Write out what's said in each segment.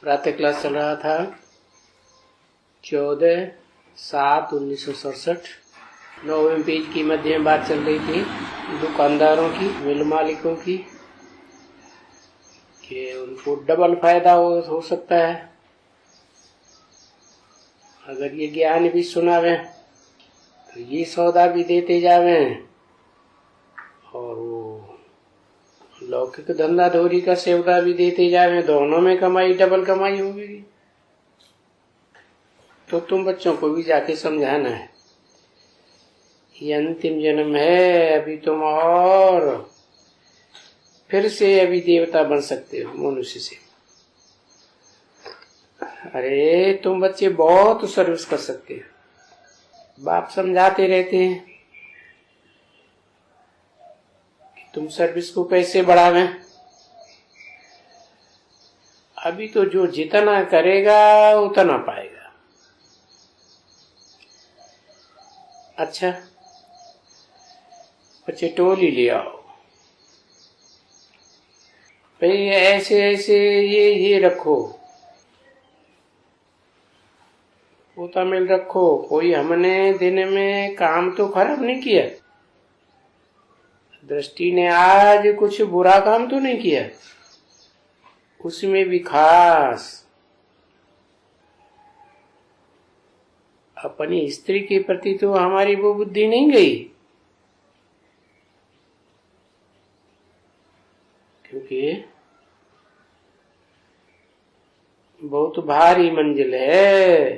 प्रातः क्लास चल रहा था 14/7/1967। 9वें पेज की मध्य में बात चल रही थी दुकानदारों की, मिल मालिकों की, कि उनको डबल फायदा हो सकता है अगर ये ज्ञान भी सुनावे तो ये सौदा भी देते जावे और वो लौकिक धंधा धोरी का सौदा भी देते जावे, दोनों में कमाई, डबल कमाई होगी। तो तुम बच्चों को भी जाके समझाना है ये अंतिम जन्म है, अभी तुम और फिर से अभी देवता बन सकते हो मनुष्य से। अरे तुम बच्चे बहुत सर्विस कर सकते हो। बाप समझाते रहते हैं कि तुम सर्विस को कैसे बढ़ावें। अभी तो जो जितना करेगा उतना पाएगा। अच्छा बच्चे टोली ले आओ भाई, ऐसे ऐसे ये रखो, वो तमिल रखो। कोई हमने दिन में काम तो खराब नहीं किया, दृष्टि ने आज कुछ बुरा काम तो नहीं किया। उसमें भी खास अपनी स्त्री के प्रति तो हमारी वो बुद्धि नहीं गई, क्योंकि बहुत भारी मंजिल है।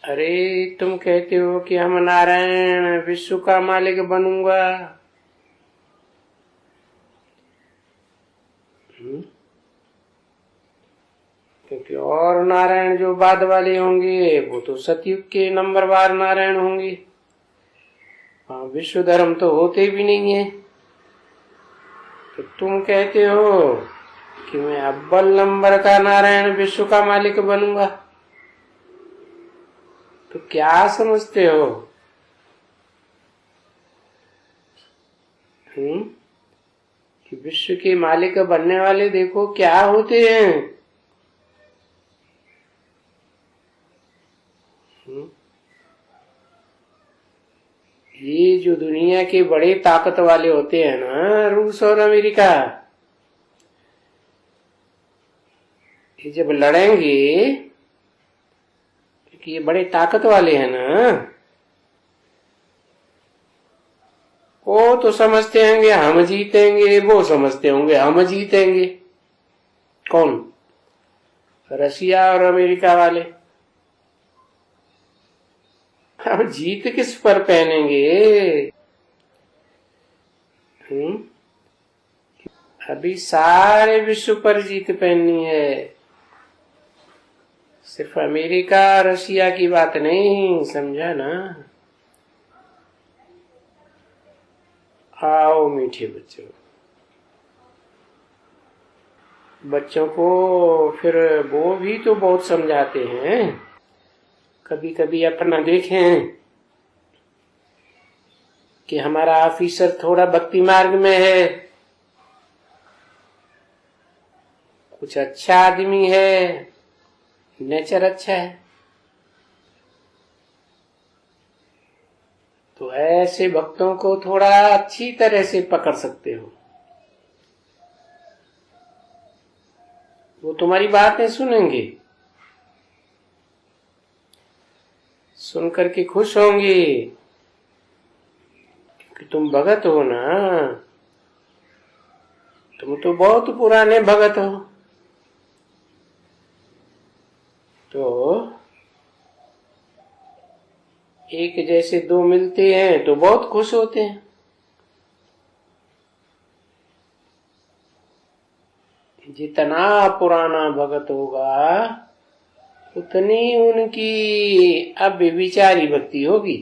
अरे तुम कहते हो कि हम नारायण विश्व का मालिक बनूंगा, क्योंकि और नारायण जो बाद वाले होंगे वो तो सतयुग के नंबरवार नारायण होंगे। विश्व धर्म तो होते भी नहीं है। तो तुम कहते हो कि मैं अव्वल नंबर का नारायण विश्व का मालिक बनूंगा, तो क्या समझते हो? कि विश्व के मालिक बनने वाले देखो क्या होते हैं। ये जो दुनिया के बड़े ताकत वाले होते हैं ना, रूस और अमेरिका, ये जब लड़ेंगे, क्योंकि ये बड़े ताकत वाले हैं ना, वो तो समझते होंगे हम जीतेंगे, वो समझते होंगे हम जीतेंगे। कौन? रशिया और अमेरिका वाले। अब जीत किस पर पहनेंगे? अभी सारे विश्व पर जीत पहननी है, सिर्फ अमेरिका रशिया की बात नहीं, समझा ना? आओ मीठे बच्चों, बच्चों को फिर वो भी तो बहुत समझाते हैं। कभी कभी अपना देखें कि हमारा ऑफिसर थोड़ा भक्ति मार्ग में है, कुछ अच्छा आदमी है, नेचर अच्छा है, तो ऐसे भक्तों को थोड़ा अच्छी तरह से पकड़ सकते हो। वो तुम्हारी बातें सुनेंगे, सुन करके खुश होंगे, क्योंकि तुम भगत हो ना, तुम तो बहुत पुराने भगत हो। तो एक जैसे दो मिलते हैं तो बहुत खुश होते हैं। जितना पुराना भगत होगा उतनी उनकी अब विचारी भक्ति होगी,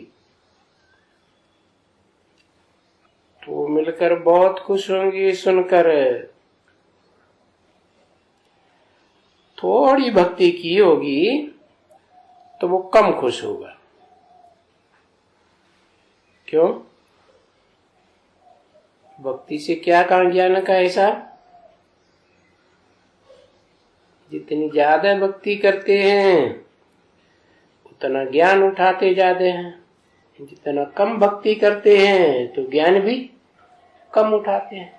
तो मिलकर बहुत खुश होंगे सुनकर। थोड़ी भक्ति की होगी तो वो कम खुश होगा। क्यों? भक्ति से क्या कहा ज्ञान का हिसाब? जितनी ज्यादा भक्ति करते हैं उतना ज्ञान उठाते जाते हैं, जितना कम भक्ति करते हैं तो ज्ञान भी कम उठाते हैं।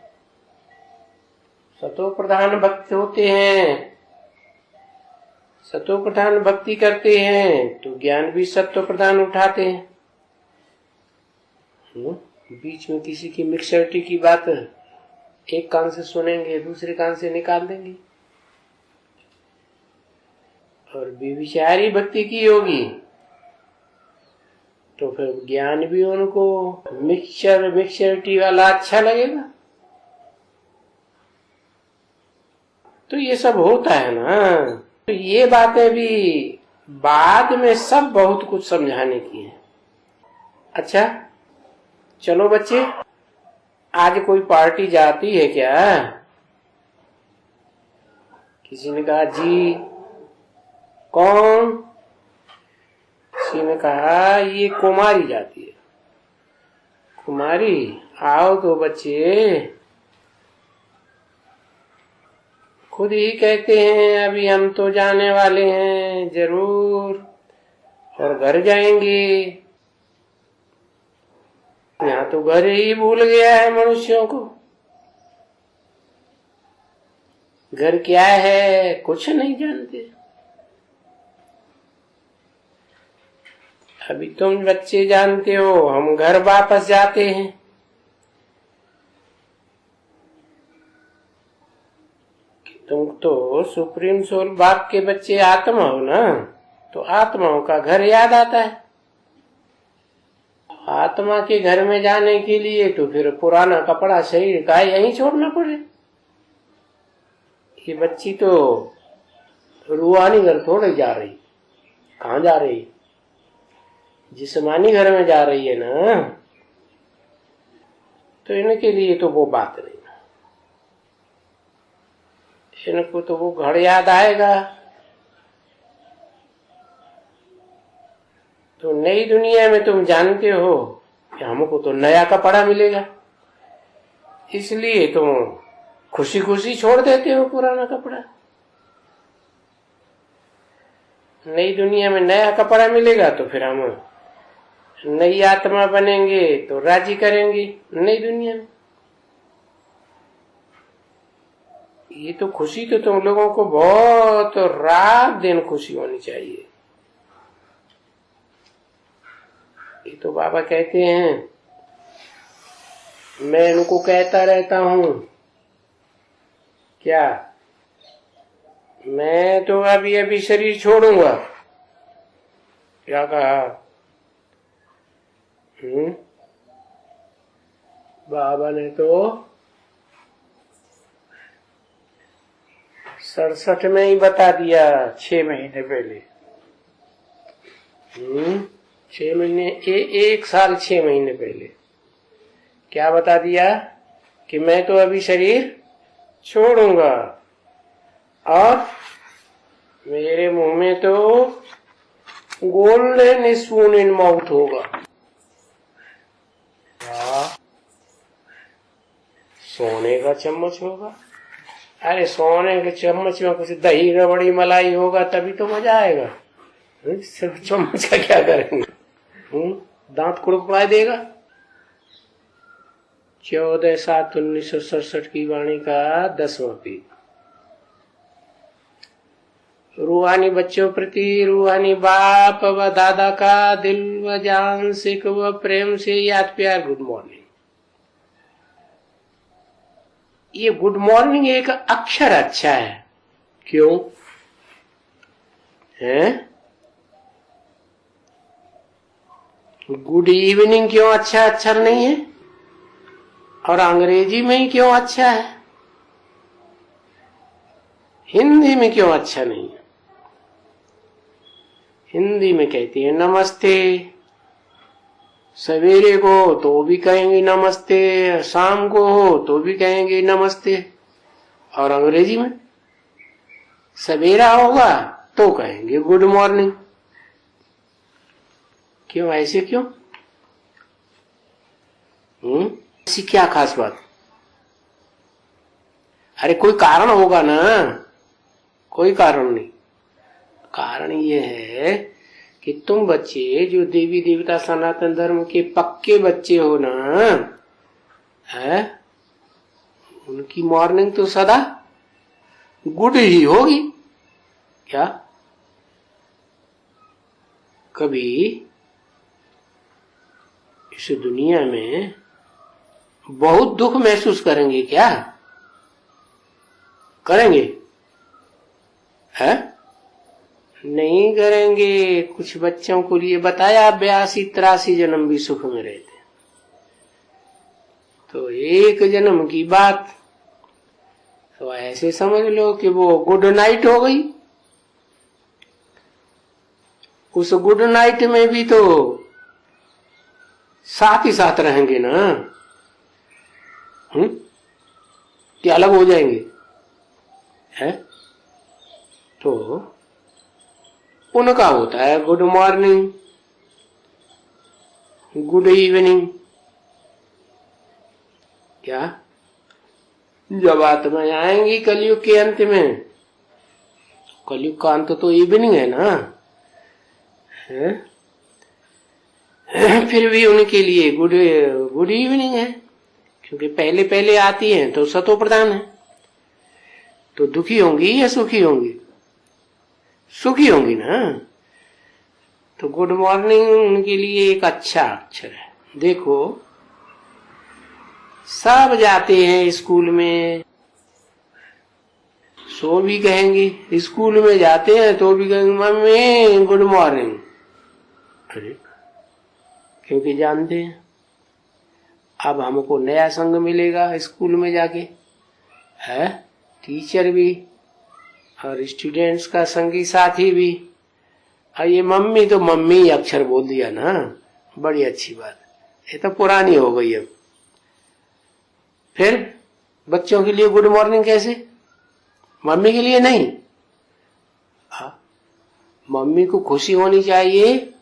सतो प्रधान भक्त होते हैं, सतो प्रधान भक्ति करते हैं तो ज्ञान भी सत्व प्रधान उठाते हैं। बीच में किसी की मिक्सरिटी की बात एक कान से सुनेंगे दूसरे कान से निकाल देंगे, और बेविचारी भक्ति की होगी तो फिर ज्ञान भी उनको मिक्सरिटी वाला अच्छा लगेगा। तो ये सब होता है ना। तो ये बातें भी बाद में सब बहुत कुछ समझाने की है। अच्छा चलो बच्चे, आज कोई पार्टी जाती है क्या? किसी ने कहा जी। कौन? किसी ने कहा ये कुमारी जाती है। कुमारी? आओ तो बच्चे, खुद ही कहते हैं अभी हम तो जाने वाले हैं जरूर, और घर जाएंगे। यहाँ तो घर ही भूल गया है मनुष्यों को। घर क्या है कुछ नहीं जानते। अभी तुम बच्चे जानते हो, हम घर वापस जाते हैं। तुम तो सुप्रीम सोल बाप के बच्चे आत्मा हो ना, तो आत्माओं का घर याद आता है। आत्मा के घर में जाने के लिए तो फिर पुराना कपड़ा शरीर का यहीं छोड़ना पड़े। ये बच्ची तो रूहानी घर थोड़े जा रही, कहाँ जा रही? जिस्मानी घर में जा रही है ना। तो इनके लिए तो वो बात नहीं, इनको तो वो घर याद आएगा। तो नई दुनिया में तुम जानते हो कि हमको तो नया कपड़ा मिलेगा, इसलिए तुम खुशी खुशी छोड़ देते हो पुराना कपड़ा। नई दुनिया में नया कपड़ा मिलेगा तो फिर हम नई आत्मा बनेंगे तो राजी करेंगे नई दुनिया में। ये तो खुशी तो तुम लोगों को बहुत रात दिन खुशी होनी चाहिए। ये तो बाबा कहते हैं, मैं इनको कहता रहता हूँ क्या, मैं तो अभी अभी शरीर छोड़ूंगा। क्या कहा? बाबा ने तो 67 में ही बता दिया, 6 महीने पहले। 6 महीने, 1 साल 6 महीने पहले क्या बता दिया कि मैं तो अभी शरीर छोड़ूंगा और मेरे मुंह में तो गोल्डन स्पून इन माउथ होगा। सोने का चम्मच होगा। अरे सोने के चम्मच में कुछ दही रबड़ी मलाई होगा तभी तो मजा आएगा। सिर्फ चम्मच का क्या करेंगे? दांत कुड़कुड़ा देगा। 14/7/1967 की वाणी का 10वां पेज। रूहानी बच्चों प्रति रूहानी बाप व दादा का दिल व जान से व प्रेम से याद प्यार गुड मॉर्निंग। ये गुड मॉर्निंग एक अक्षर अच्छा है। क्यों है? गुड इवनिंग क्यों अच्छा अक्षर नहीं है? और अंग्रेजी में ही क्यों अच्छा है? हिंदी में क्यों अच्छा नहीं है? हिंदी में कहती है नमस्ते, सवेरे को तो भी कहेंगे नमस्ते, शाम को हो तो भी कहेंगे नमस्ते। और अंग्रेजी में सवेरा होगा तो कहेंगे गुड मॉर्निंग। क्यों ऐसे क्यों? ऐसी क्या खास बात? अरे कोई कारण होगा ना, कोई कारण नहीं। कारण ये है कि तुम बच्चे जो देवी देवता सनातन धर्म के पक्के बच्चे हो ना, है, उनकी मॉर्निंग तो सदा गुड ही होगी। क्या कभी इस दुनिया में बहुत दुख महसूस करेंगे क्या? करेंगे? है नहीं करेंगे। कुछ बच्चों को लिए बताया 82-83 जन्म भी सुख में रहते, तो एक जन्म की बात तो ऐसे समझ लो कि वो गुड नाइट हो गई। उस गुड नाइट में भी तो साथ ही साथ रहेंगे ना, कि अलग हो जाएंगे? है तो उनका होता है गुड मॉर्निंग, गुड इवनिंग। क्या जब आत्माएं आएंगी कलयुग के अंत में, कलयुग का अंत तो इवनिंग है ना, है? फिर भी उनके लिए गुड इवनिंग है, क्योंकि पहले पहले आती हैं तो सतो प्रधान है। तो दुखी होंगी या सुखी होंगी? सुखी होंगी ना। तो गुड मॉर्निंग उनके लिए एक अच्छा अक्षर है। देखो सब जाते हैं स्कूल में, सो भी कहेंगे, स्कूल में जाते हैं तो भी कहेंगे मम्मी गुड मॉर्निंग। अरे क्योंकि जानते हैं अब हमको नया संग मिलेगा स्कूल में जाके, है, टीचर भी और स्टूडेंट्स का संगी साथी भी। और ये मम्मी तो मम्मी अक्षर बोल दिया ना, बड़ी अच्छी बात। ये तो पुरानी हो गई अब। फिर बच्चों के लिए गुड मॉर्निंग कैसे? मम्मी के लिए नहीं। मम्मी को खुशी होनी चाहिए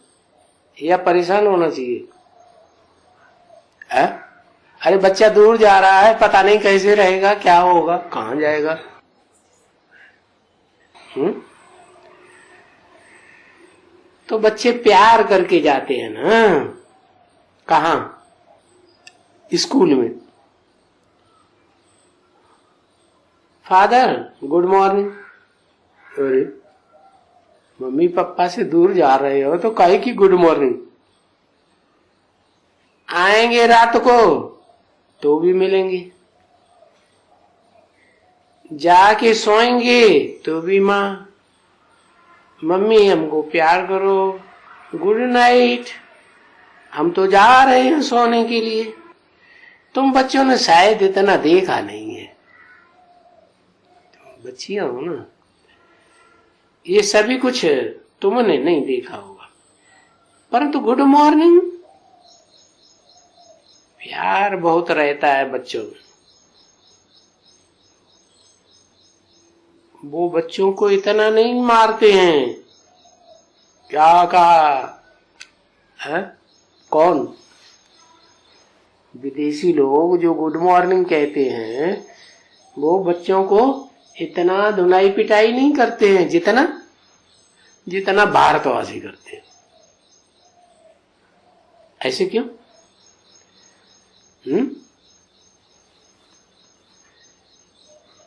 या परेशान होना चाहिए? है? अरे बच्चा दूर जा रहा है, पता नहीं कैसे रहेगा, क्या होगा, कहां जाएगा। तो बच्चे प्यार करके जाते हैं ना, कहा? स्कूल में। Father good morning. अरे मम्मी पापा से दूर जा रहे हो तो काहे की गुड मॉर्निंग? आएंगे रात को तो भी मिलेंगे, जाके सोएंगे तो भी माँ मम्मी हमको प्यार करो, गुड नाइट, हम तो जा रहे हैं सोने के लिए। तुम बच्चों ने शायद इतना देखा नहीं है, बच्चियां हो ना, ये सभी कुछ तुमने नहीं देखा होगा, परंतु गुड मॉर्निंग प्यार बहुत रहता है बच्चों में। वो बच्चों को इतना नहीं मारते हैं। क्या कहा है? कौन? विदेशी लोग जो गुड मॉर्निंग कहते हैं वो बच्चों को इतना धुनाई पिटाई नहीं करते हैं जितना भारतवासी करते हैं। ऐसे क्यों?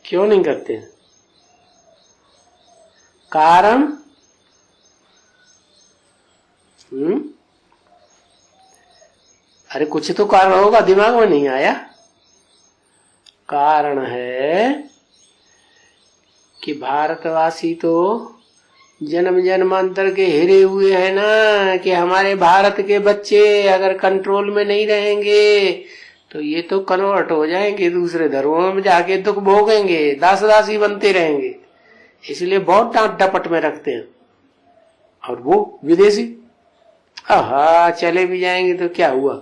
क्यों नहीं करते हैं? कारण अरे कुछ तो कारण होगा, दिमाग में नहीं आया। कारण है कि भारतवासी तो जन्म जन्मांतर के हिरे हुए हैं ना, कि हमारे भारत के बच्चे अगर कंट्रोल में नहीं रहेंगे तो ये तो कन्वर्ट हो जाएंगे, दूसरे धर्मों में जाके दुख भोगेंगे, दास दासी बनते रहेंगे। इसलिए बहुत डांट डपट में रखते हैं। और वो विदेशी चले भी जाएंगे तो क्या हुआ,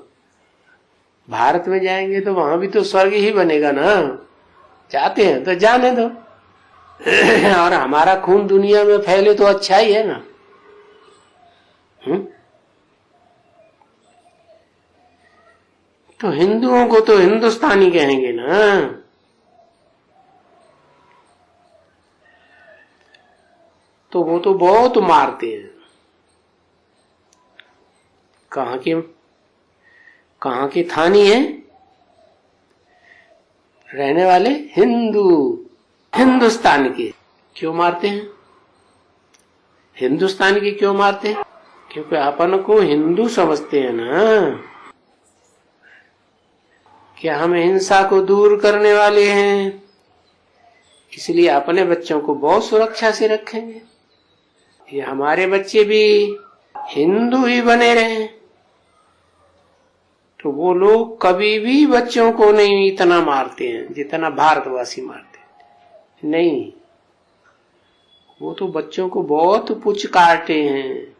भारत में जाएंगे तो वहां भी तो स्वर्ग ही बनेगा ना, चाहते हैं तो जाने दो। और हमारा खून दुनिया में फैले तो अच्छा ही है ना। तो हिंदुओं को तो हिंदुस्तानी कहेंगे ना। तो वो तो बहुत मारते हैं। कहाँ के थानी है? रहने वाले हिंदुस्तान के। क्यों मारते हैं? हिंदुस्तान के क्यों मारते हैं? क्योंकि अपन को हिंदू समझते हैं ना, कि हम हिंसा को दूर करने वाले हैं, इसलिए अपने बच्चों को बहुत सुरक्षा से रखेंगे। ये हमारे बच्चे भी हिंदू ही बने रहे, तो वो लोग कभी भी बच्चों को नहीं इतना मारते हैं जितना भारतवासी मारते हैं। नहीं, वो तो बच्चों को बहुत पुचकारते हैं,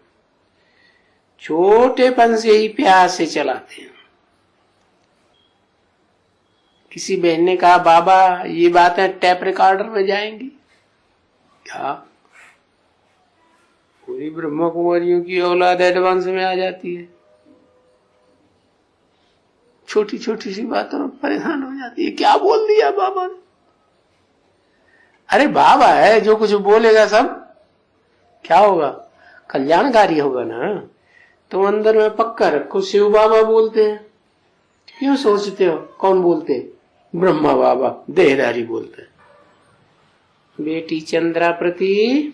छोटेपन से ही प्यार से चलाते हैं। किसी बहन ने कहा, बाबा ये बातें टेप रिकॉर्डर में जाएंगी क्या? पूरी ब्रह्मा कुमारियों की औलाद एडवांस में आ जाती है, छोटी छोटी सी बातों में परेशान हो जाती है। क्या बोल दिया बाबा ने? अरे बाबा है, जो कुछ बोलेगा सब क्या होगा? कल्याणकारी होगा ना। तो अंदर में पक्का रखो, शिव बाबा बोलते हैं। क्यों सोचते हो कौन बोलते हैं? ब्रह्मा बाबा देहधारी बोलते हैं। बेटी चंद्रा प्रति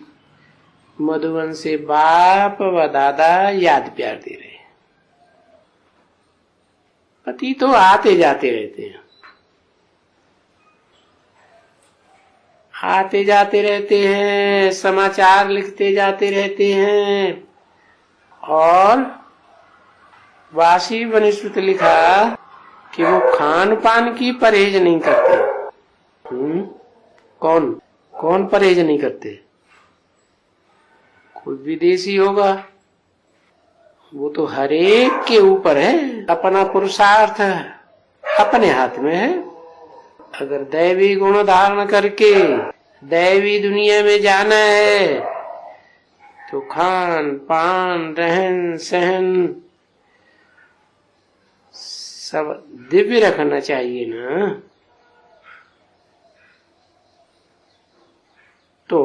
मधुवन से बाप व दादा याद प्यार दे रहे हैं। पति तो आते जाते रहते हैं, आते जाते रहते हैं, समाचार लिखते जाते रहते हैं। और वासी वनिस्पत लिखा कि वो खान पान की परहेज नहीं करते। कौन परहेज नहीं करते? कोई विदेशी होगा, वो तो हरेक के ऊपर है। अपना पुरुषार्थ अपने हाथ में है। अगर दैवी गुण धारण करके दैवी दुनिया में जाना है तो खान पान रहन सहन सब दिव्य रखना चाहिए ना। तो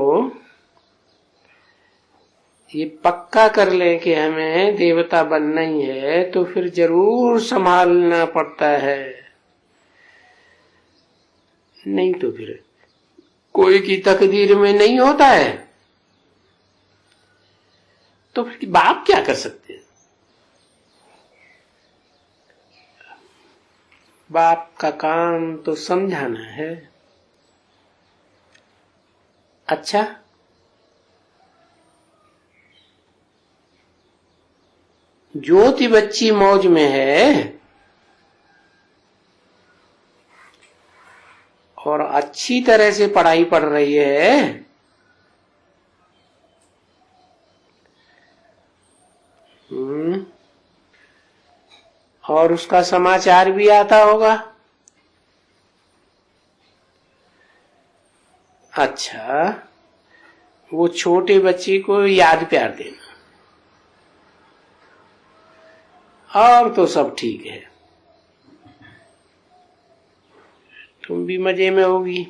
ये पक्का कर लें कि हमें देवता बनना ही है, तो फिर जरूर संभालना पड़ता है। नहीं तो फिर कोई की तकदीर में नहीं होता है, तो फिर बाप क्या कर सकते हैं? बाप का काम तो समझाना है। अच्छा, ज्योति बच्ची मौज में है और अच्छी तरह से पढ़ाई पढ़ रही है, और उसका समाचार भी आता होगा। अच्छा, वो छोटे बच्चे को याद प्यार देना, और तो सब ठीक है, तुम भी मजे में होगी।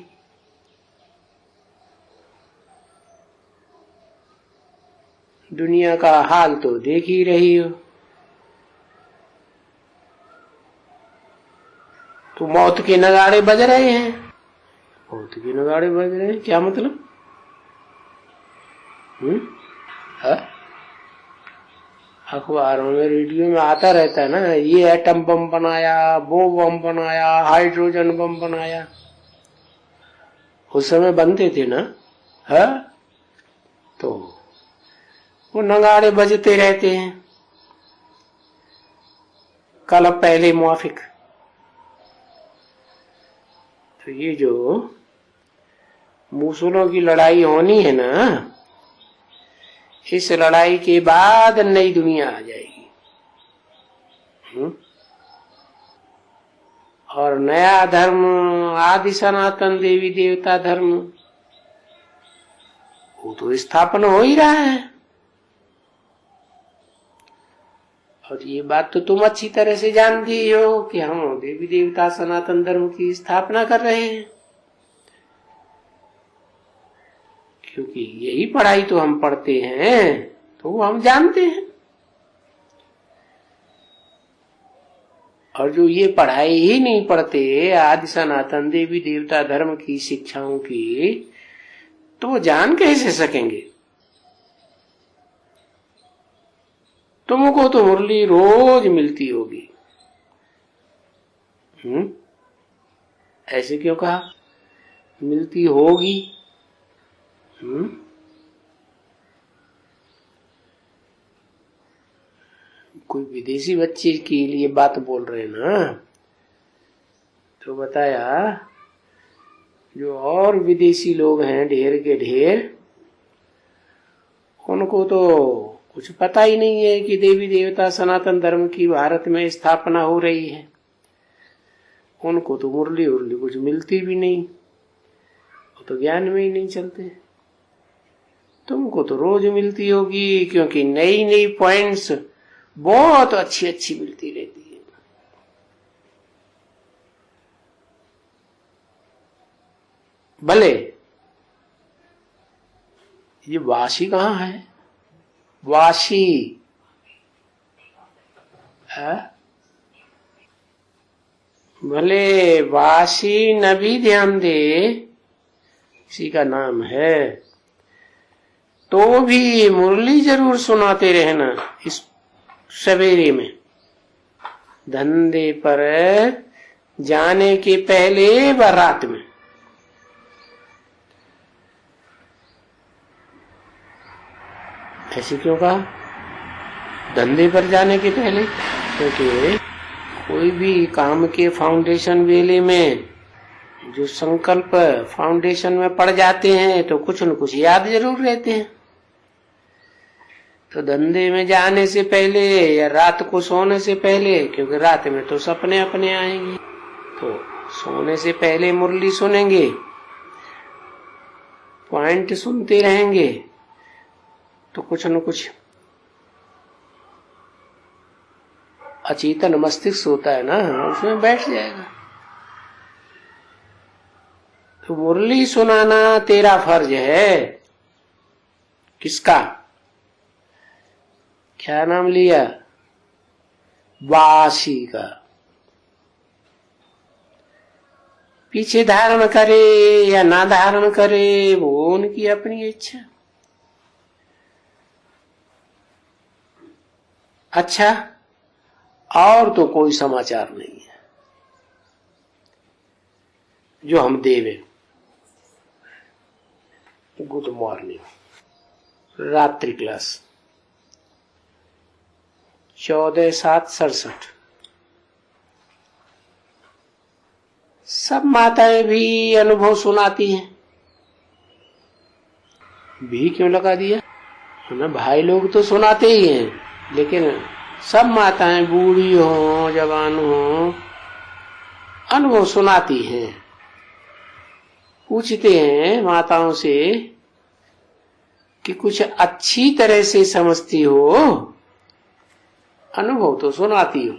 दुनिया का हाल तो देख ही रही हो। तो मौत के नगाड़े बज रहे हैं। मौत के नगाड़े बज रहे हैं, क्या मतलब? अखबारों में रेडियो में आता रहता है ना, ये एटम बम बनाया, वो बम बनाया, हाइड्रोजन बम बनाया। उस समय बनते थे ना, है? तो वो नगाड़े बजते रहते हैं। कल पहले मुआफिक। तो ये जो मूसलों की लड़ाई होनी है ना, इस लड़ाई के बाद नई दुनिया आ जाएगी। और नया धर्म, आदि सनातन देवी देवता धर्म, वो तो स्थापना हो ही रहा है। और ये बात तो तुम अच्छी तरह से जानती हो कि हम देवी देवता सनातन धर्म की स्थापना कर रहे हैं, क्योंकि यही पढ़ाई तो हम पढ़ते हैं, तो वो हम जानते हैं। और जो ये पढ़ाई ही नहीं पढ़ते आदि सनातन देवी देवता धर्म की शिक्षाओं की, तो वो जान कैसे सकेंगे? तुमको तो मुरली रोज मिलती होगी। ऐसे क्यों कहा? मिलती होगी। कोई विदेशी बच्चे के लिए बात बोल रहे ना, तो बताया जो और विदेशी लोग हैं ढेर के ढेर, उनको तो कुछ पता ही नहीं है कि देवी देवता सनातन धर्म की भारत में स्थापना हो रही है। उनको तो मुरली उरली कुछ मिलती भी नहीं, वो तो ज्ञान में ही नहीं चलते। तुमको तो रोज मिलती होगी, क्योंकि नई नई पॉइंट्स बहुत अच्छी अच्छी मिलती रहती है। भले ये वाशी कहाँ है? वाशी है? भले वाशी न भी ध्यान दे, किसी का नाम है, तो भी मुरली जरूर सुनाते रहना इस सवेरे में, धंधे पर जाने के पहले व रात में। ऐसे क्यों कहा? धंधे पर जाने के पहले, क्योंकि कोई भी काम के फाउंडेशन वेले में जो संकल्प फाउंडेशन में पड़ जाते हैं तो कुछ न कुछ याद जरूर रहते हैं। तो धंधे में जाने से पहले या रात को सोने से पहले, क्योंकि रात में तो सपने अपने आएंगे, तो सोने से पहले मुरली सुनेंगे, पॉइंट सुनते रहेंगे, तो कुछ न कुछ अचेतन मस्तिष्क होता है ना, उसमें बैठ जाएगा। तो मुरली सुनाना तेरा फर्ज है। किसका? क्या नाम लिया? वासी का। पीछे धारण करे या ना धारण करे वो उनकी अपनी इच्छा। अच्छा, और तो कोई समाचार नहीं है जो हम देवे। गुड मॉर्निंग, रात्रि क्लास 14/7/67। सब माताएं भी अनुभव सुनाती हैं। भी क्यों लगा दिया ना? भाई लोग तो सुनाते ही हैं, लेकिन सब माताएं बूढ़ी हो जवान हो अनुभव सुनाती हैं। पूछते हैं माताओं से कि कुछ अच्छी तरह से समझती हो, अनुभव तो सुनाती हो।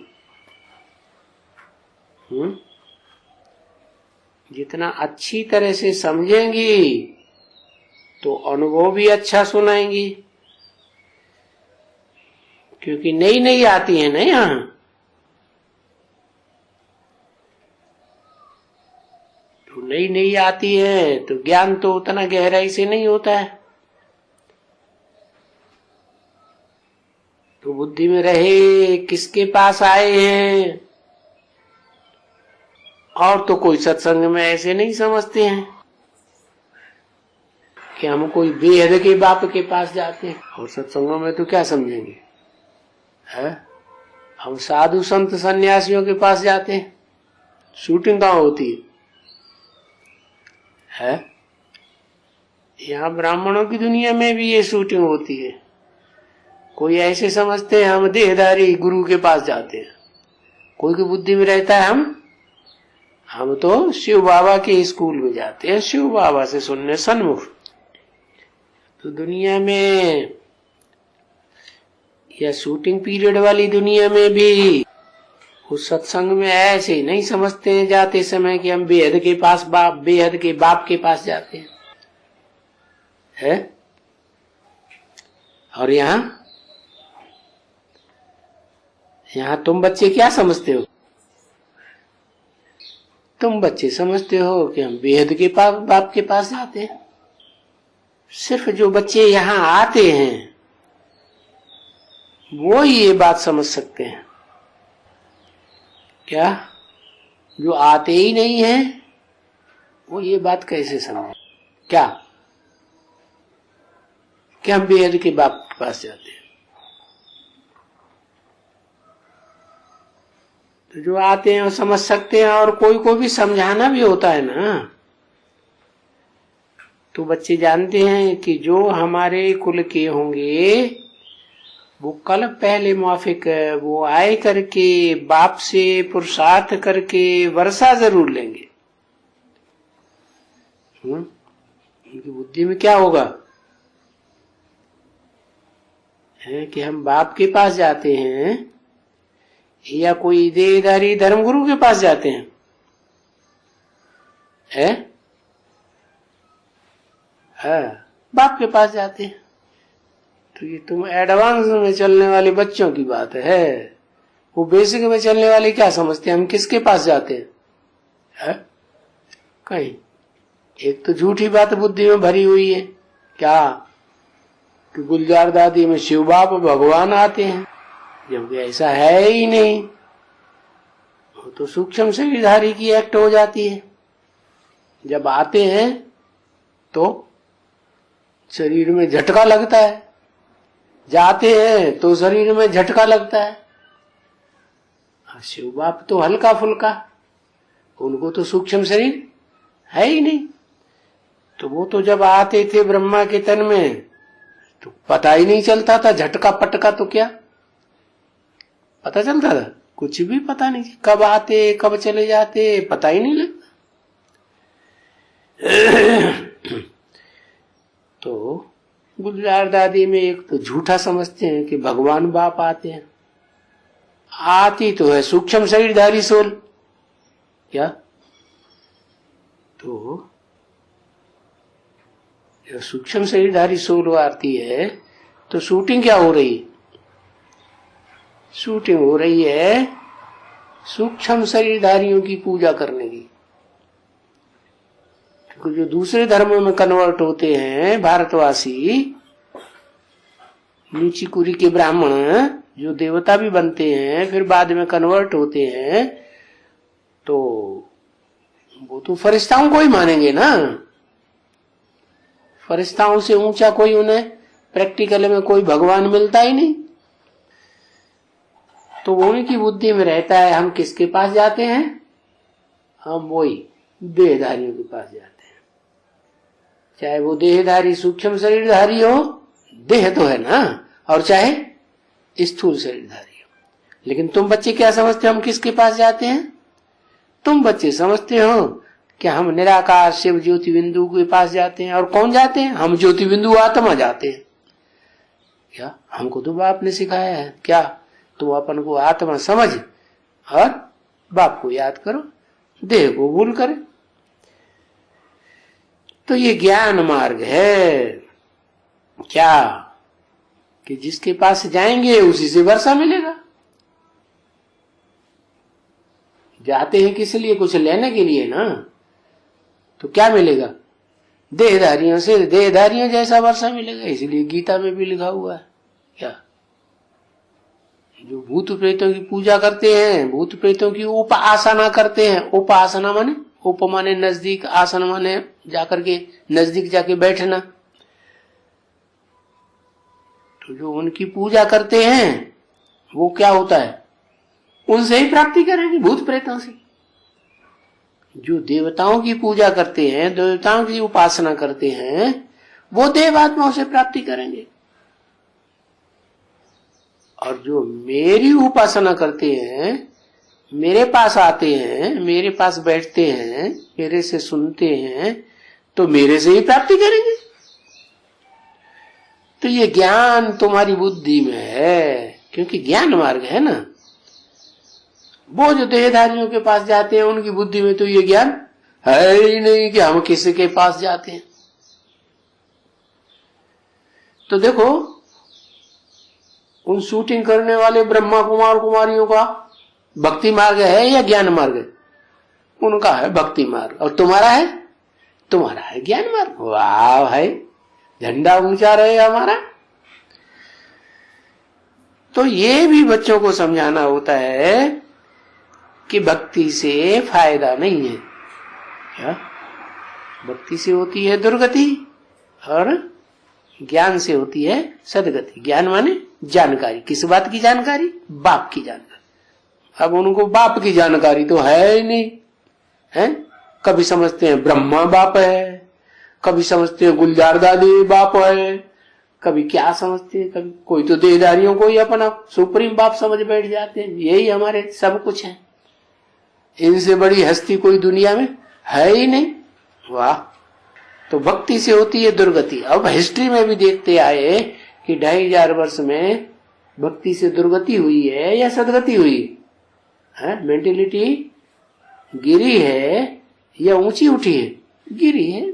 जितना अच्छी तरह से समझेंगी तो अनुभव भी अच्छा सुनाएंगी, क्योंकि नई नई आती है ना यहाँ। तो नई नई आती है तो ज्ञान तो उतना गहराई से नहीं होता है। तो बुद्धि में रहे किसके पास आए हैं, और तो कोई सत्संग में ऐसे नहीं समझते हैं कि हम कोई बेहद के बाप के पास जाते हैं। और सत्संगों में तो क्या समझेंगे है? हम साधु संत सन्यासियों के पास जाते हैं। शूटिंग कहाँ होती है? यहाँ ब्राह्मणों की दुनिया में भी ये शूटिंग होती है। कोई ऐसे समझते हैं हम देहधारी गुरु के पास जाते हैं, कोई की बुद्धि में रहता है हम तो शिव बाबा के स्कूल में जाते हैं, शिव बाबा से सुनने सन्मुख। तो दुनिया में या शूटिंग पीरियड वाली दुनिया में भी उस सत्संग में ऐसे ही नहीं समझते हैं जाते समय कि हम बेहद के पास बेहद के बाप के पास जाते हैं। और यहां तुम बच्चे क्या समझते हो? तुम बच्चे समझते हो कि हम बेहद के बाप के पास जाते हैं। सिर्फ जो बच्चे यहां आते हैं वो ये बात समझ सकते हैं। क्या जो आते ही नहीं है वो ये बात कैसे समझे? क्या हम बेहद के बाप के पास जाते हैं? तो जो आते हैं वो समझ सकते हैं, और कोई को भी समझाना भी होता है ना। तो बच्चे जानते हैं कि जो हमारे कुल के होंगे वो कल पहले माफिक वो आए करके बाप से पुरुषार्थ करके वर्षा जरूर लेंगे। उनकी बुद्धि में क्या होगा है कि हम बाप के पास जाते हैं या कोई देहधारी धर्मगुरु के पास जाते हैं? बाप के पास जाते हैं। तो ये तुम एडवांस में चलने वाले बच्चों की बात है। वो बेसिक में चलने वाले क्या समझते हैं? हम किसके पास जाते हैं? कहीं एक तो झूठी बात बुद्धि में भरी हुई है, क्या कि गुलजार दादी में शिव बाप भगवान आते हैं, जबकि ऐसा है ही नहीं। वो तो सूक्ष्म शरीरधारी की एक्ट हो जाती है। जब आते हैं तो शरीर में झटका लगता है, जाते हैं तो शरीर में झटका लगता है। शिव बाप तो हल्का फुल्का, उनको तो सूक्ष्म शरीर है ही नहीं। तो वो तो जब आते थे ब्रह्मा के तन में तो पता ही नहीं चलता था, झटका पटका तो क्या पता चलता था? कुछ भी पता नहीं, कब आते कब चले जाते पता ही नहीं लगता। तो गुलजार दादी में एक तो झूठा समझते हैं कि भगवान बाप आते हैं। आती तो है सूक्ष्म शरीरधारी सोल, क्या तो सूक्ष्म शरीरधारी सोल आती है तो शूटिंग क्या हो रही है? शूटिंग हो रही है सूक्ष्म शरीरधारियों की पूजा करने की। क्योंकि जो दूसरे धर्मों में कन्वर्ट होते हैं भारतवासी, नीची कुरी के ब्राह्मण जो देवता भी बनते हैं फिर बाद में कन्वर्ट होते हैं, तो वो तो फरिश्ताओं को ही मानेंगे ना। फरिश्ताओं से ऊंचा कोई उन्हें प्रैक्टिकल में कोई भगवान मिलता ही नहीं। तो उनकी बुद्धि में रहता है हम किसके पास जाते हैं? हम वही देहधारियों के पास जाते हैं। चाहे वो देहधारी सूक्ष्म शरीरधारी हो, देह तो है ना, और चाहे स्थूल शरीरधारी हो। लेकिन तुम बच्चे क्या समझते हो हम किसके पास जाते हैं? तुम बच्चे समझते हो कि हम निराकार शिव ज्योति बिंदु के पास जाते हैं। और कौन जाते हैं? हम ज्योति बिंदु आत्मा जाते हैं। क्या हमको तो बाप ने सिखाया है, क्या तुम अपन को आत्मा समझ और बाप को याद करो, देह को भूल करे। तो ये ज्ञान मार्ग है क्या कि जिसके पास जाएंगे उसी से वर्षा मिलेगा। जाते हैं किस लिए? कुछ लेने के लिए ना। तो क्या मिलेगा? देहधारियों से देहधारियों जैसा वर्षा मिलेगा। इसलिए गीता में भी लिखा हुआ है क्या, जो भूत प्रेतों की पूजा करते हैं, भूत प्रेतों की उपासना करते हैं। उपासना माने उप माने नजदीक, आसन माने जाकर के नजदीक जाके बैठना। तो जो उनकी पूजा करते हैं वो क्या होता है? उनसे ही प्राप्ति करेंगे, भूत प्रेतों से। जो देवताओं की पूजा करते हैं, देवताओं की उपासना करते हैं, वो देवात्माओं से प्राप्ति करेंगे। और जो मेरी उपासना करते हैं, मेरे पास आते हैं, मेरे पास बैठते हैं, मेरे से सुनते हैं, तो मेरे से ही प्राप्ति करेंगे। तो ये ज्ञान तुम्हारी बुद्धि में है, क्योंकि ज्ञान मार्ग है ना। वो जो देहधारियों के पास जाते हैं उनकी बुद्धि में तो ये ज्ञान है ही नहीं कि हम किसी के पास जाते हैं। तो देखो उन शूटिंग करने वाले ब्रह्मा कुमार कुमारियों का भक्ति मार्ग है या ज्ञान मार्ग है? उनका है भक्ति मार्ग, और तुम्हारा है? तुम्हारा है ज्ञान मार्ग। वाह भाई, झंडा ऊंचा रहे हमारा। तो ये भी बच्चों को समझाना होता है कि भक्ति से फायदा नहीं है। क्या? भक्ति से होती है दुर्गति और ज्ञान से होती है सदगति। ज्ञान माने जानकारी। किस बात की जानकारी? बाप की जानकारी। अब उनको बाप की जानकारी तो है ही नहीं है। कभी समझते हैं ब्रह्मा बाप है, कभी समझते हैं गुलजार दादी बाप है, कभी क्या समझते हैं, कभी कोई तो देहधारियों को ही अपना सुप्रीम बाप समझ बैठ जाते हैं। यही हमारे सब कुछ है, इनसे बड़ी हस्ती कोई दुनिया में है ही नहीं। वाह। तो भक्ति से होती है दुर्गति। अब हिस्ट्री में भी देखते आए कि 2500 वर्ष में भक्ति से दुर्गति हुई है या सदगति हुई है? मेंटेलिटी गिरी है या ऊंची उठी है? गिरी है।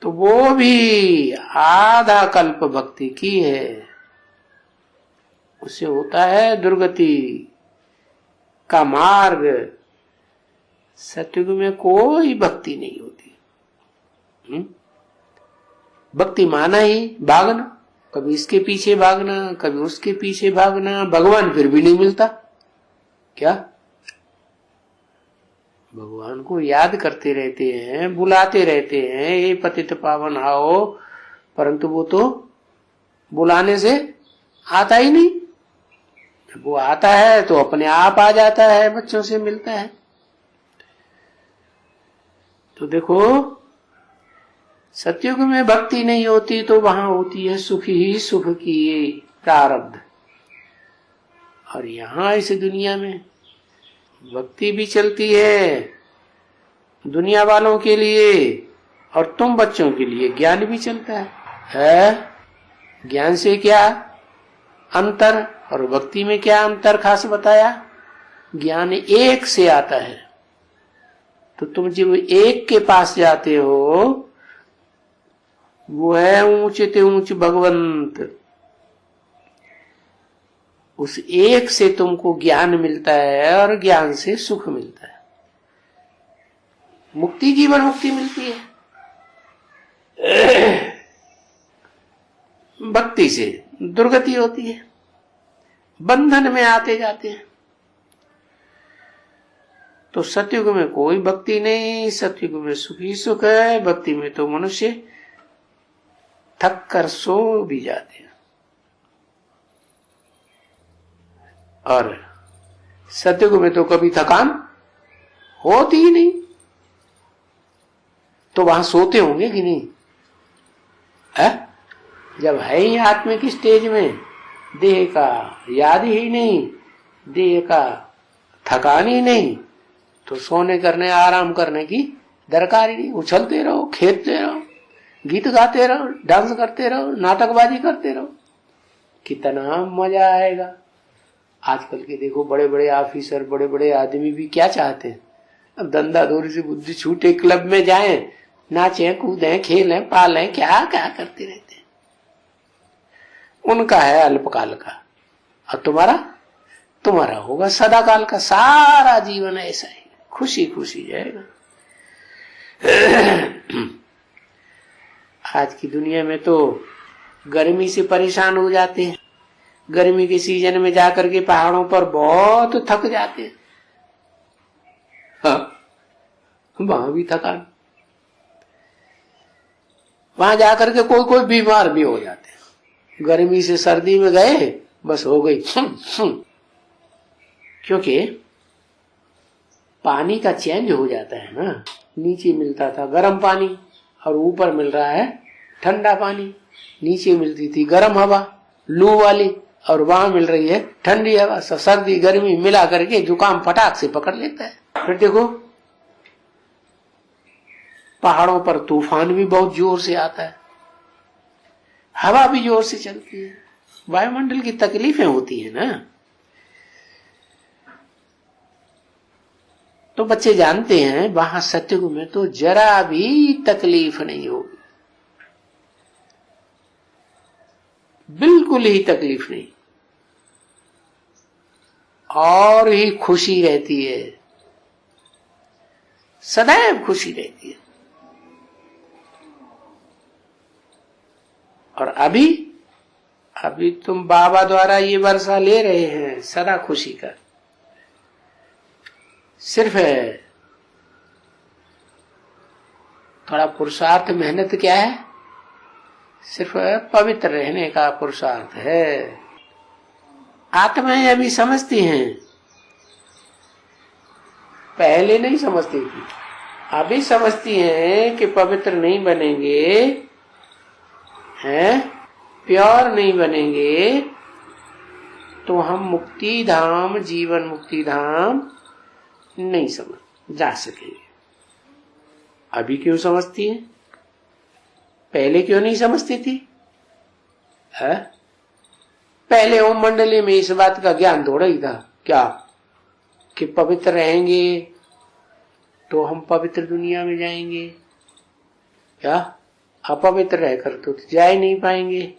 तो वो भी आधा कल्प भक्ति की है, उससे होता है दुर्गति का मार्ग। सतयुग में कोई भक्ति नहीं होती। भक्ति माना ही भागना, कभी इसके पीछे भागना, कभी उसके पीछे भागना। भगवान फिर भी नहीं मिलता। क्या? भगवान को याद करते रहते हैं, बुलाते रहते हैं, ये पतित पावन आओ, परंतु वो तो बुलाने से आता ही नहीं। वो आता है तो अपने आप आ जाता है, बच्चों से मिलता है। तो देखो, सतयुग में भक्ति नहीं होती तो वहां होती है सुख ही सुख की प्रारब्ध। और यहां इस दुनिया में भक्ति भी चलती है दुनिया वालों के लिए, और तुम बच्चों के लिए ज्ञान भी चलता है? ज्ञान से क्या अंतर और भक्ति में क्या अंतर खास बताया? ज्ञान एक से आता है, तो तुम जब एक के पास जाते हो, वो है ऊंचे ते ऊंच भगवंत। उस एक से तुमको ज्ञान मिलता है और ज्ञान से सुख मिलता है, मुक्ति, जीवन मुक्ति मिलती है। भक्ति से दुर्गति होती है, बंधन में आते जाते हैं। तो सतयुग में कोई भक्ति नहीं, सतयुग में सुख ही सुख है। भक्ति में तो मनुष्य थक कर सो भी जाते हैं, और सतयुग में तो कभी थकान होती ही नहीं। तो वहां सोते होंगे कि नहीं है? जब है ही आत्मिक स्टेज में, देह का याद ही नहीं, देह का थकान ही नहीं, तो सोने करने आराम करने की दरकार ही नहीं। उछलते रहो, खेलते रहो, गीत गाते रहो, डांस करते रहो, नाटकबाजी करते रहो, कितना मजा आएगा। आजकल के देखो बड़े बड़े ऑफिसर, बड़े बड़े आदमी भी क्या चाहते हैं? अब धंधा दूर से बुद्धि छूटे, क्लब में जाएं, नाचें, कूदें, खेलें, पालें, क्या क्या करते रहते हैं। उनका है अल्पकाल का, और तुम्हारा होगा सदा काल का। सारा जीवन ऐसा ही खुशी खुशी जाएगा। आज की दुनिया में तो गर्मी से परेशान हो जाते हैं, गर्मी के सीजन में जाकर के पहाड़ों पर बहुत थक जाते हैं। हाँ, वहां भी थकान, वहां जाकर के कोई कोई बीमार भी हो जाते हैं। गर्मी से सर्दी में गए, बस हो गई। क्योंकि पानी का चेंज हो जाता है ना। नीचे मिलता था गर्म पानी और ऊपर मिल रहा है ठंडा पानी। नीचे मिलती थी गर्म हवा लू वाली, और वहां मिल रही है ठंडी हवा। सर्दी गर्मी मिला करके जुकाम फटाक से पकड़ लेता है। फिर देखो पहाड़ों पर तूफान भी बहुत जोर से आता है, हवा भी जोर से चलती है, वायुमंडल की तकलीफें होती है ना। तो बच्चे जानते हैं वहां सतयुग में तो जरा भी तकलीफ नहीं होगी। बिल्कुल ही तकलीफ नहीं, और ही खुशी रहती है, सदैव खुशी रहती है। और अभी तुम बाबा द्वारा ये वर्षा ले रहे हैं सदा खुशी का। सिर्फ थोड़ा पुरुषार्थ, मेहनत क्या है? सिर्फ पवित्र रहने का पुरुषार्थ है। आत्माएं अभी समझती हैं, पहले नहीं समझती थी, अभी समझती हैं कि पवित्र नहीं बनेंगे, हैं, प्योर नहीं बनेंगे तो हम मुक्ति धाम, जीवन मुक्ति धाम नहीं समझ जा सकेंगे। अभी क्यों समझती है? पहले क्यों नहीं समझती थी? है? पहले ओम मंडली में इस बात का ज्ञान थोड़ा ही था, क्या कि पवित्र रहेंगे तो हम पवित्र दुनिया में जाएंगे, क्या अपवित्र रहकर तो जा ही नहीं पाएंगे।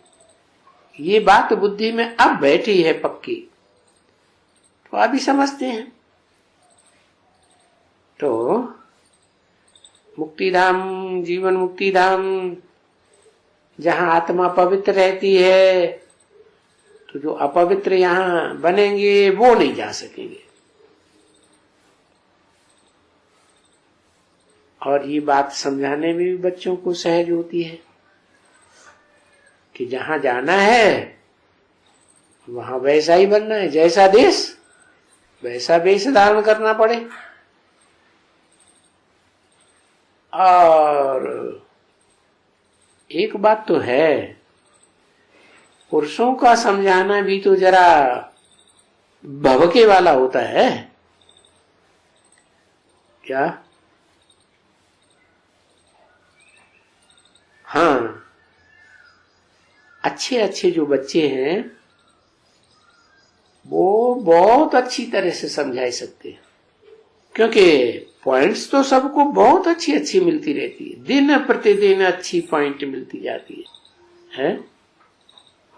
ये बात बुद्धि में अब बैठी है पक्की, तो अभी समझते हैं। तो मुक्तिधाम, जीवन मुक्तिधाम, जहां आत्मा पवित्र रहती है, तो जो अपवित्र यहां बनेंगे वो नहीं जा सकेंगे। और ये बात समझाने में भी बच्चों को सहज होती है कि जहां जाना है वहां वैसा ही बनना है, जैसा देश वैसा वेश धारण करना पड़े। और एक बात तो है, पुरुषों का समझाना भी तो जरा भवके वाला होता है, क्या? हाँ, अच्छे अच्छे जो बच्चे हैं वो बहुत अच्छी तरह से समझा सकते हैं, क्योंकि पॉइंट्स तो सबको बहुत अच्छी अच्छी मिलती रहती है, दिन प्रतिदिन अच्छी पॉइंट मिलती जाती है?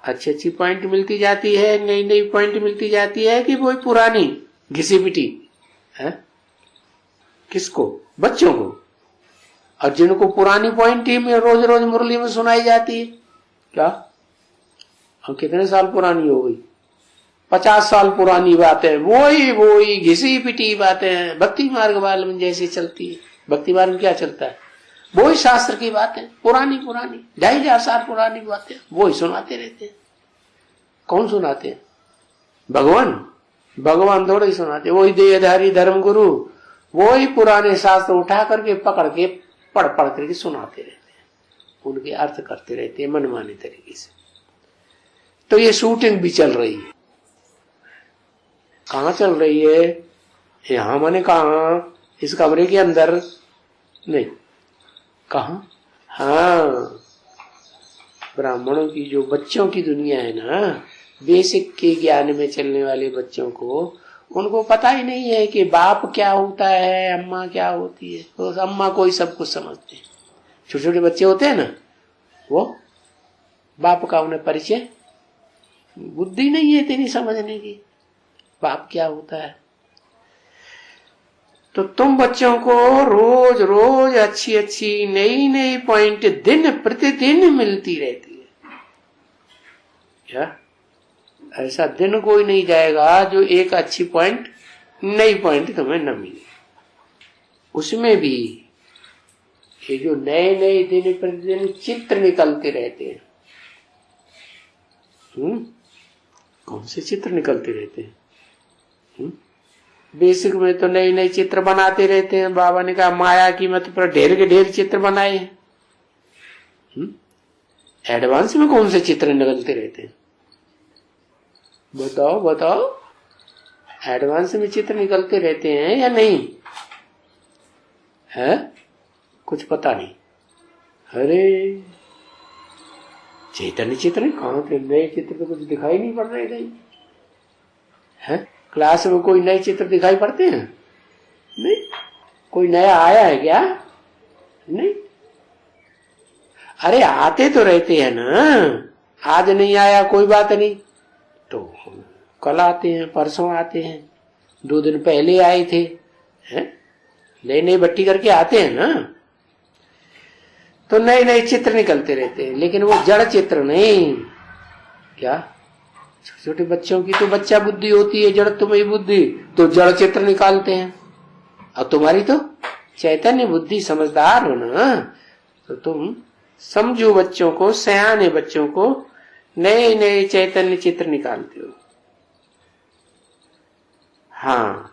अच्छी अच्छी पॉइंट मिलती जाती है, नई नई पॉइंट मिलती जाती है कि वही पुरानी घिसी पिटी है? किसको? बच्चों को। और जिनको पुरानी पॉइंट ही में रोज रोज मुरली में सुनाई जाती है, क्या और कितने साल पुरानी हो गई? 50 साल पुरानी बातें, वही घिसी पिटी बातें भक्ति मार्ग वाले में जैसे चलती है। भक्ति मार्ग में क्या चलता है? वही शास्त्र की बातें, पुरानी 2,500 साल पुरानी बातें वही सुनाते रहते हैं। कौन सुनाते हैं? भगवान थोड़े ही सुनाते, वही देहधारी धर्म गुरु वही पुराने शास्त्र उठा करके पकड़ के पढ़ करके सुनाते रहते हैं, उनके अर्थ करते रहते हैं मनमाने तरीके से। तो ये शूटिंग भी चल रही है। कहाँ चल रही है? यहां माने कहा? इस कमरे के अंदर नहीं, कहा? हाँ, ब्राह्मणों की जो बच्चों की दुनिया है ना, बेसिक के ज्ञान में चलने वाले बच्चों को, उनको पता ही नहीं है कि बाप क्या होता है, अम्मा क्या होती है। तो अम्मा को ही सब कुछ समझते हैं। छोटे छोटे बच्चे होते हैं ना, वो बाप का उन्हें परिचय, बुद्धि नहीं है इतनी समझने की बाप क्या होता है। तो तुम बच्चों को रोज रोज अच्छी अच्छी नई नई पॉइंट दिन प्रतिदिन मिलती रहती है, क्या? ऐसा दिन कोई नहीं जाएगा जो एक अच्छी पॉइंट, नई पॉइंट तुम्हें न मिले। उसमें भी ये जो नए नए दिन प्रतिदिन चित्र निकलते रहते हैं, कौन से चित्र निकलते रहते हैं? बेसिक में तो नई नई चित्र बनाते रहते हैं। बाबा ने कहा माया की मत पर ढेर के ढेर चित्र बनाए हैं। एडवांस में कौन से चित्र निकलते रहते हैं? बताओ, एडवांस में चित्र निकलते रहते हैं या नहीं है? कुछ पता नहीं। अरे चैतन्य चित्र कहां थे? नए चित्र तो कुछ दिखाई नहीं पड़ रहे कहीं है? क्लास में कोई नए चित्र दिखाई पड़ते हैं? नहीं। कोई नया आया है क्या? नहीं। अरे आते तो रहते हैं ना, आज नहीं आया कोई बात नहीं, तो कल आते हैं, परसों आते हैं, 2 दिन पहले आए थे, हैं? नई नई बट्टी करके आते हैं ना, तो नए नए चित्र निकलते रहते हैं, लेकिन वो जड़ चित्र नहीं। क्या छोटे छोटे बच्चों की तो बच्चा बुद्धि होती है, जड़ तुम्हें बुद्धि, तो जड़ चित्र निकालते हैं। और तुम्हारी तो चैतन्य बुद्धि, समझदार हो ना, तो तुम समझो बच्चों को, सयाने बच्चों को नए नए चैतन्य चित्र निकालते हो। हाँ,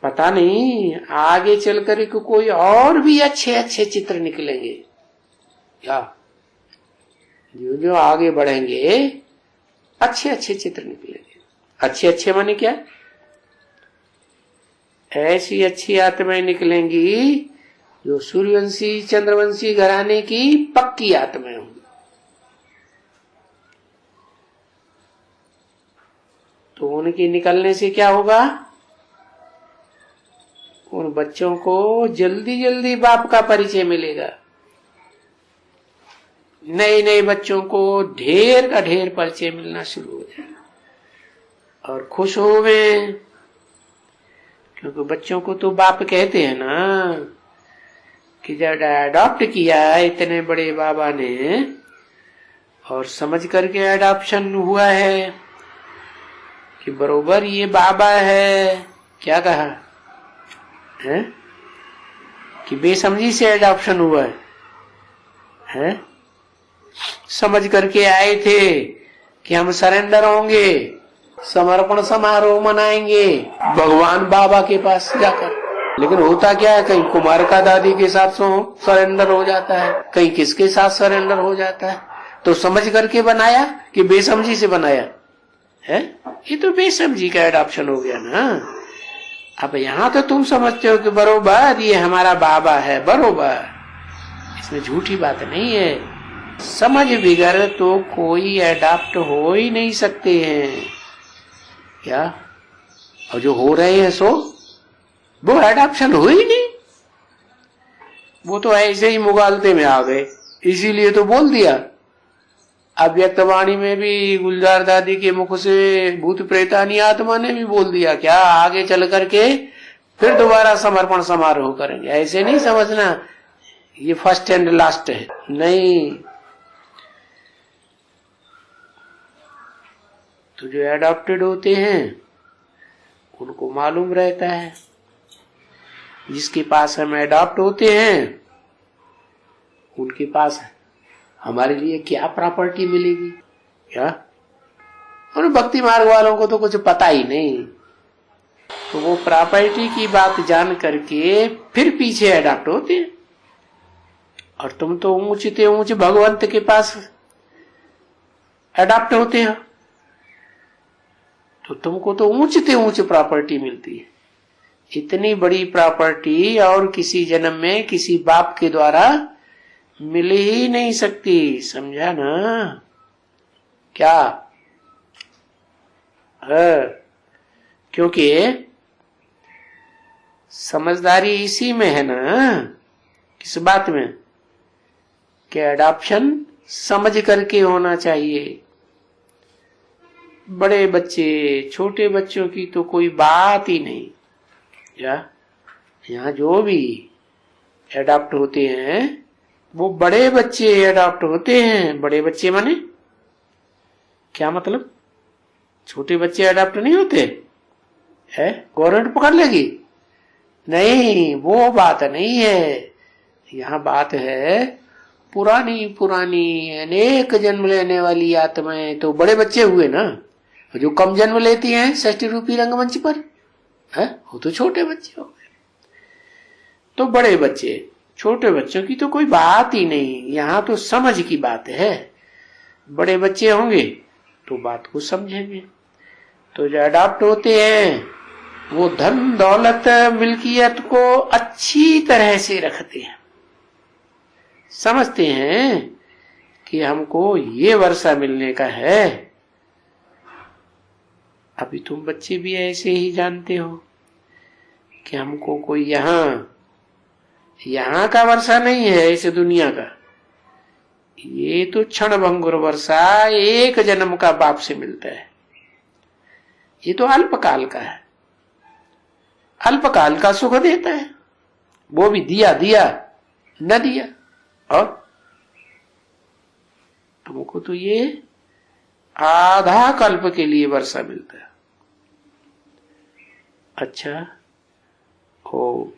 पता नहीं आगे चलकर कोई और भी अच्छे अच्छे चित्र निकलेंगे क्या? जो जो आगे बढ़ेंगे अच्छे अच्छे चित्र निकलेंगे। अच्छे अच्छे माने क्या? ऐसी अच्छी आत्माएं निकलेंगी जो सूर्यवंशी चंद्रवंशी घराने की पक्की आत्माएं होंगी। तो उनके निकलने से क्या होगा? उन बच्चों को जल्दी जल्दी बाप का परिचय मिलेगा। नए नए बच्चों को ढेर का ढेर परिचय मिलना शुरू हो जाएगा और खुश हो गए, क्योंकि बच्चों को तो बाप कहते हैं ना कि जब अडॉप्ट किया इतने बड़े बाबा ने और समझ करके अडॉप्शन हुआ है कि बरोबर ये बाबा है। क्या कहा है कि बेसमझी से अडॉप्शन हुआ है? समझ करके आए थे कि हम सरेंडर होंगे, समर्पण समारोह मनाएंगे भगवान बाबा के पास जाकर। लेकिन होता क्या है, कहीं कुमार का दादी के साथ सरेंडर हो जाता है, कहीं किसके साथ सरेंडर हो जाता है। तो समझ करके बनाया कि बेसमझी से बनाया है? ये तो बेसमझी का एडॉप्शन हो गया ना। अब यहाँ तो तुम समझते हो कि बरोबर ये हमारा बाबा है, बरोबर, इसमें झूठी बात नहीं है। समझ बिगर तो कोई एडॉप्ट हो ही नहीं सकते हैं क्या? और जो हो रहे हैं सो वो एडॉप्शन हो ही नहीं, वो तो ऐसे ही मुगालते में आ गए। इसीलिए तो बोल दिया अव्यक्तवाणी में भी, गुलजार दादी के मुख से भूत प्रेतानी आत्मा ने भी बोल दिया क्या, आगे चल करके फिर दोबारा समर्पण समारोह करेंगे। ऐसे नहीं समझना ये फर्स्ट एंड लास्ट है, नहीं। तो जो एडॉप्टेड होते हैं उनको मालूम रहता है, जिसके पास हम एडॉप्ट होते हैं उनके पास हमारे लिए क्या प्रॉपर्टी मिलेगी क्या? और भक्ति मार्ग वालों को तो कुछ पता ही नहीं, तो वो प्रॉपर्टी की बात जान करके फिर पीछे एडॉप्ट होते हैं। और तुम तो ऊंचते ऊंच भगवंत के पास एडॉप्ट होते हो, तो तुमको तो ऊंचते ऊंच प्रॉपर्टी मिलती है। इतनी बड़ी प्रॉपर्टी और किसी जन्म में किसी बाप के द्वारा मिल ही नहीं सकती, समझा ना? क्या है? क्योंकि समझदारी इसी में है ना। किस बात में? कि एडॉप्शन समझ करके होना चाहिए। बड़े बच्चे छोटे बच्चों की तो कोई बात ही नहीं। यहाँ जो भी एडॉप्ट होते हैं वो बड़े बच्चे एडॉप्ट होते हैं। बड़े बच्चे माने क्या मतलब? छोटे बच्चे एडॉप्ट नहीं होते है? गवर्नमेंट पकड़ लेगी? नहीं, वो बात नहीं है। यहाँ बात है पुरानी पुरानी अनेक जन्म लेने वाली आत्माएं तो बड़े बच्चे हुए ना। जो कम जन्म लेती हैं 60 रूपी रंगमंच पर है, वो तो छोटे बच्चे हो गए। तो बड़े बच्चे छोटे बच्चों की तो कोई बात ही नहीं। यहाँ तो समझ की बात है। बड़े बच्चे होंगे तो बात को समझेंगे। तो जो अडॉप्ट होते हैं वो धन दौलत मिल्कियत को अच्छी तरह से रखते हैं, समझते हैं कि हमको ये वर्षा मिलने का है। अभी तुम बच्चे भी ऐसे ही जानते हो कि हमको कोई यहाँ का वर्षा नहीं है, इस दुनिया का। ये तो क्षण भंगुर वर्षा एक जन्म का बाप से मिलता है। ये तो अल्पकाल का है, अल्पकाल का सुख देता है, वो भी दिया दिया न दिया। और तुमको तो ये आधा कल्प के लिए वर्षा मिलता है। अच्छा, ओम।